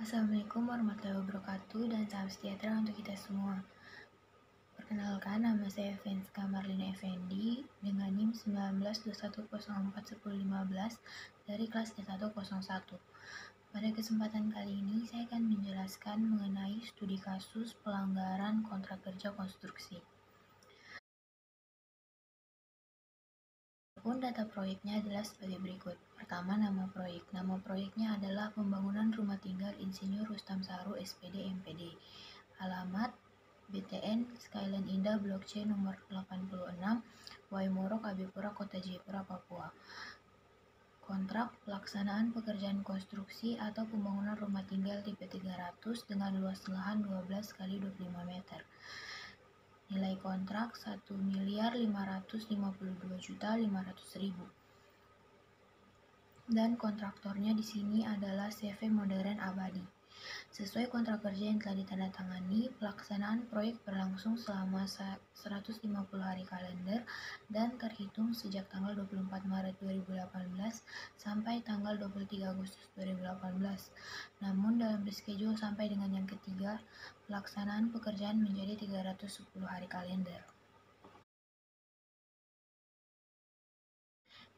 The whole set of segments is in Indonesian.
Assalamualaikum warahmatullahi wabarakatuh dan salam sejahtera untuk kita semua. Perkenalkan, nama saya Fenska Marlina Effendi dengan NIM 1921041015 dari kelas D101. Pada kesempatan kali ini, saya akan menjelaskan mengenai studi kasus pelanggaran kontrak kerja konstruksi. Pun data proyeknya adalah sebagai berikut. Pertama, nama proyek. Nama proyeknya adalah Pembangunan Rumah Tinggal Insinyur Rustam Saru SPD MPD. Alamat BTN Skyline Indah Blok C nomor 86 Waimoro Kabipura Kota Jayapura Papua. Kontrak pelaksanaan pekerjaan konstruksi atau pembangunan rumah tinggal tipe 300 dengan luas lahan 12 x 25 meter. Nilai kontrak 1.552.500.000 dan kontraktornya di sini adalah CV Modern Abadi. Sesuai kontrak kerja yang telah ditandatangani, pelaksanaan proyek berlangsung selama 150 hari kalender dan terhitung sejak tanggal 24 Maret 2018 sampai tanggal 23 Agustus 2018. Namun dalam reschedule sampai dengan yang ketiga, pelaksanaan pekerjaan menjadi 310 hari kalender.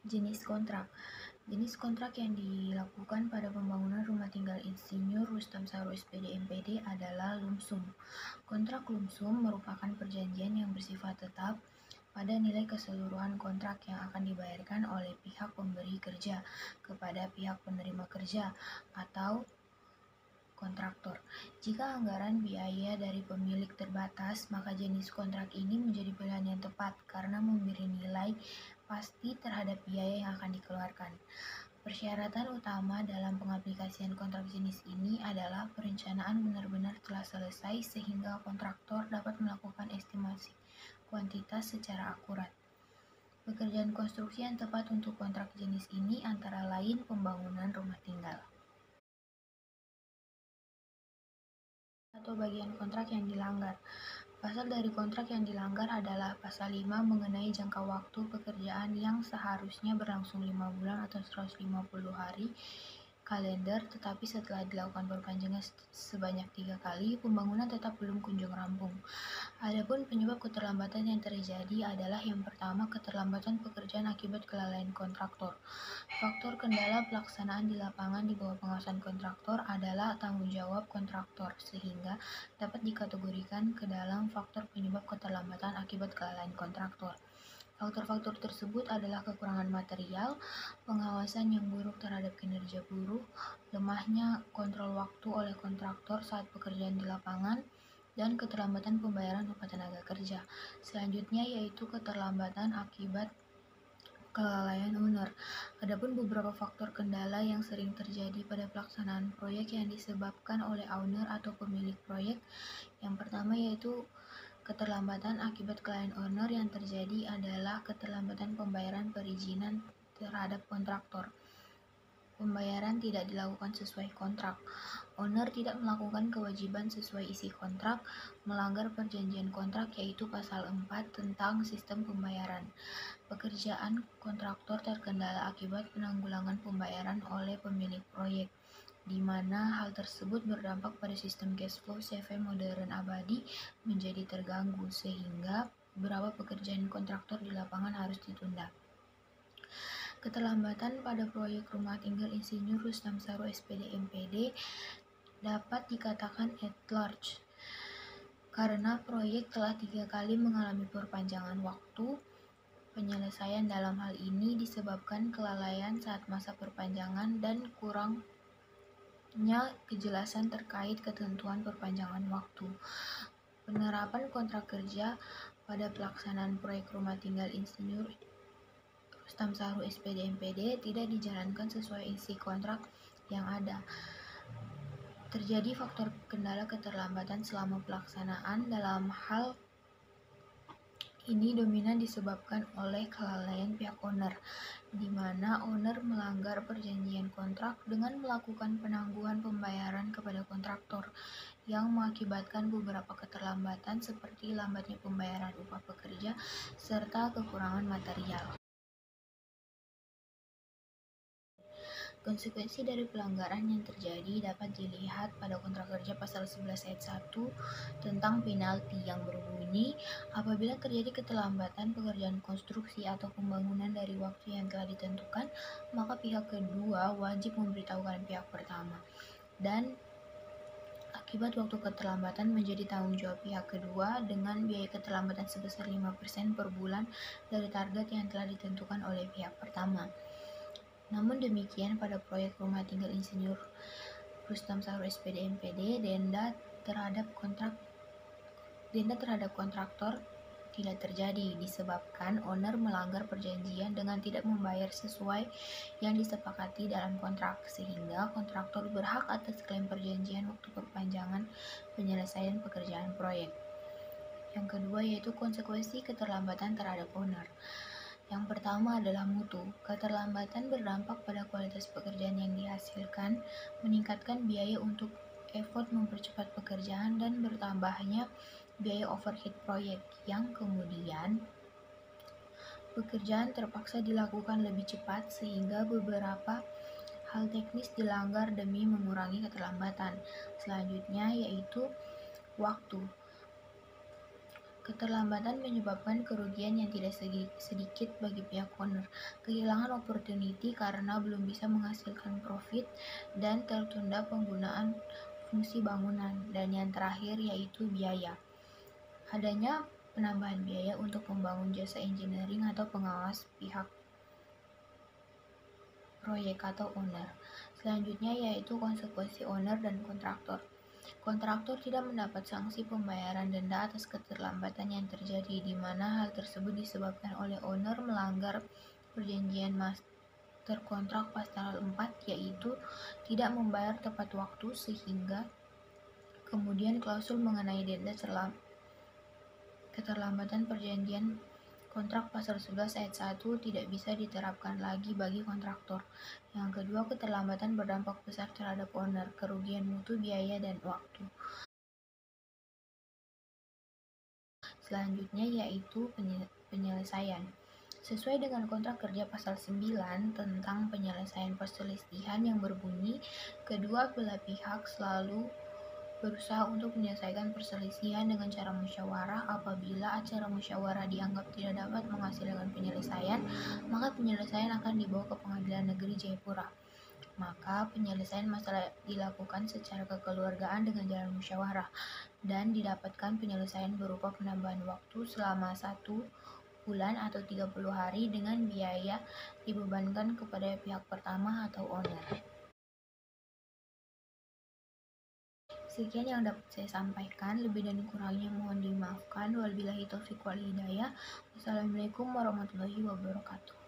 Jenis kontrak. Jenis kontrak yang dilakukan pada pembangunan rumah tinggal Insinyur Rustam Saru SPD MPD adalah lumsum. Kontrak lumsum merupakan perjanjian yang bersifat tetap pada nilai keseluruhan kontrak yang akan dibayarkan oleh pihak pemberi kerja kepada pihak penerima kerja atau kontraktor. Jika anggaran biaya dari pemilik terbatas, maka jenis kontrak ini menjadi pilihan yang tepat karena memberi nilai pasti terhadap biaya yang akan dikeluarkan. Persyaratan utama dalam pengaplikasian kontrak jenis ini adalah perencanaan benar-benar telah selesai sehingga kontraktor dapat melakukan estimasi kuantitas secara akurat. Pekerjaan konstruksi yang tepat untuk kontrak jenis ini antara lain pembangunan rumah tinggal. Atau bagian kontrak yang dilanggar. Pasal dari kontrak yang dilanggar adalah pasal 5 mengenai jangka waktu pekerjaan yang seharusnya berlangsung 5 bulan atau 150 hari kalender, tetapi setelah dilakukan perpanjangan sebanyak 3 kali, pembangunan tetap belum kunjung rampung. Adapun penyebab keterlambatan yang terjadi adalah yang pertama, keterlambatan pekerjaan akibat kelalaian kontraktor. Faktor kendala pelaksanaan di lapangan di bawah pengawasan kontraktor adalah tanggung jawab kontraktor, sehingga dapat dikategorikan ke dalam faktor penyebab keterlambatan akibat kelalaian kontraktor. Faktor-faktor tersebut adalah kekurangan material, pengawasan yang buruk terhadap kinerja buruh, lemahnya kontrol waktu oleh kontraktor saat pekerjaan di lapangan, dan keterlambatan pembayaran upah tenaga kerja. Selanjutnya yaitu keterlambatan akibat kelalaian owner. Adapun beberapa faktor kendala yang sering terjadi pada pelaksanaan proyek yang disebabkan oleh owner atau pemilik proyek. Yang pertama yaitu keterlambatan akibat kelalaian owner yang terjadi adalah keterlambatan pembayaran perizinan terhadap kontraktor. Pembayaran tidak dilakukan sesuai kontrak. Owner tidak melakukan kewajiban sesuai isi kontrak, melanggar perjanjian kontrak yaitu pasal 4 tentang sistem pembayaran. Pekerjaan kontraktor terkendala akibat penanggulangan pembayaran oleh pemilik proyek, di mana hal tersebut berdampak pada sistem cash flow CV Modern Abadi menjadi terganggu, sehingga beberapa pekerjaan kontraktor di lapangan harus ditunda. Keterlambatan pada proyek rumah tinggal Insinyur Rustam Saru SPD MPD dapat dikatakan at large, karena proyek telah 3 kali mengalami perpanjangan waktu. Penyelesaian dalam hal ini disebabkan kelalaian saat masa perpanjangan dan kurangnya kejelasan terkait ketentuan perpanjangan waktu. Penerapan kontrak kerja pada pelaksanaan proyek rumah tinggal Insinyur Rustam Saru SPD MPD tidak dijalankan sesuai isi kontrak yang ada. Terjadi faktor kendala keterlambatan selama pelaksanaan. Dalam hal ini dominan disebabkan oleh kelalaian pihak owner, di mana owner melanggar perjanjian kontrak dengan melakukan penangguhan pembayaran kepada kontraktor yang mengakibatkan beberapa keterlambatan seperti lambatnya pembayaran upah pekerja serta kekurangan material. Konsekuensi dari pelanggaran yang terjadi dapat dilihat pada kontrak kerja pasal 11 ayat 1 tentang penalti yang berbunyi, apabila terjadi keterlambatan pekerjaan konstruksi atau pembangunan dari waktu yang telah ditentukan, maka pihak kedua wajib memberitahukan pihak pertama. Dan akibat waktu keterlambatan menjadi tanggung jawab pihak kedua dengan biaya keterlambatan sebesar 5% per bulan dari target yang telah ditentukan oleh pihak pertama. Namun demikian, pada proyek rumah tinggal Insinyur Rustam Sahrul SPD MPD, denda terhadap kontraktor tidak terjadi disebabkan owner melanggar perjanjian dengan tidak membayar sesuai yang disepakati dalam kontrak, sehingga kontraktor berhak atas klaim perjanjian waktu perpanjangan penyelesaian pekerjaan proyek. Yang kedua yaitu konsekuensi keterlambatan terhadap owner. Yang pertama adalah mutu. Keterlambatan berdampak pada kualitas pekerjaan yang dihasilkan, meningkatkan biaya untuk effort mempercepat pekerjaan, dan bertambahnya biaya overhead proyek yang kemudian pekerjaan terpaksa dilakukan lebih cepat sehingga beberapa hal teknis dilanggar demi mengurangi keterlambatan. Selanjutnya yaitu waktu. Keterlambatan menyebabkan kerugian yang tidak sedikit bagi pihak owner, kehilangan opportunity karena belum bisa menghasilkan profit, dan tertunda penggunaan fungsi bangunan. Dan yang terakhir yaitu biaya. Adanya penambahan biaya untuk membangun jasa engineering atau pengawas pihak proyek atau owner. Selanjutnya yaitu konsekuensi owner dan kontraktor. Kontraktor tidak mendapat sanksi pembayaran denda atas keterlambatan yang terjadi, di mana hal tersebut disebabkan oleh owner melanggar perjanjian master kontrak pasal 4, yaitu tidak membayar tepat waktu, sehingga kemudian klausul mengenai denda keterlambatan perjanjian kontrak pasal 11 ayat 1 tidak bisa diterapkan lagi bagi kontraktor. Yang kedua, keterlambatan berdampak besar terhadap owner, kerugian mutu, biaya, dan waktu. Selanjutnya yaitu penyelesaian. Sesuai dengan kontrak kerja pasal 9 tentang penyelesaian perselisihan yang berbunyi, kedua belah pihak selalu berusaha untuk menyelesaikan perselisihan dengan cara musyawarah. Apabila acara musyawarah dianggap tidak dapat menghasilkan penyelesaian, maka penyelesaian akan dibawa ke Pengadilan Negeri Jayapura. Maka penyelesaian masalah dilakukan secara kekeluargaan dengan jalan musyawarah, dan didapatkan penyelesaian berupa penambahan waktu selama 1 bulan atau 30 hari dengan biaya dibebankan kepada pihak pertama atau owner. Sekian yang dapat saya sampaikan, lebih dan kurangnya mohon dimaafkan. Wabillahi taufiq wal hidayah. Wassalamualaikum warahmatullahi wabarakatuh.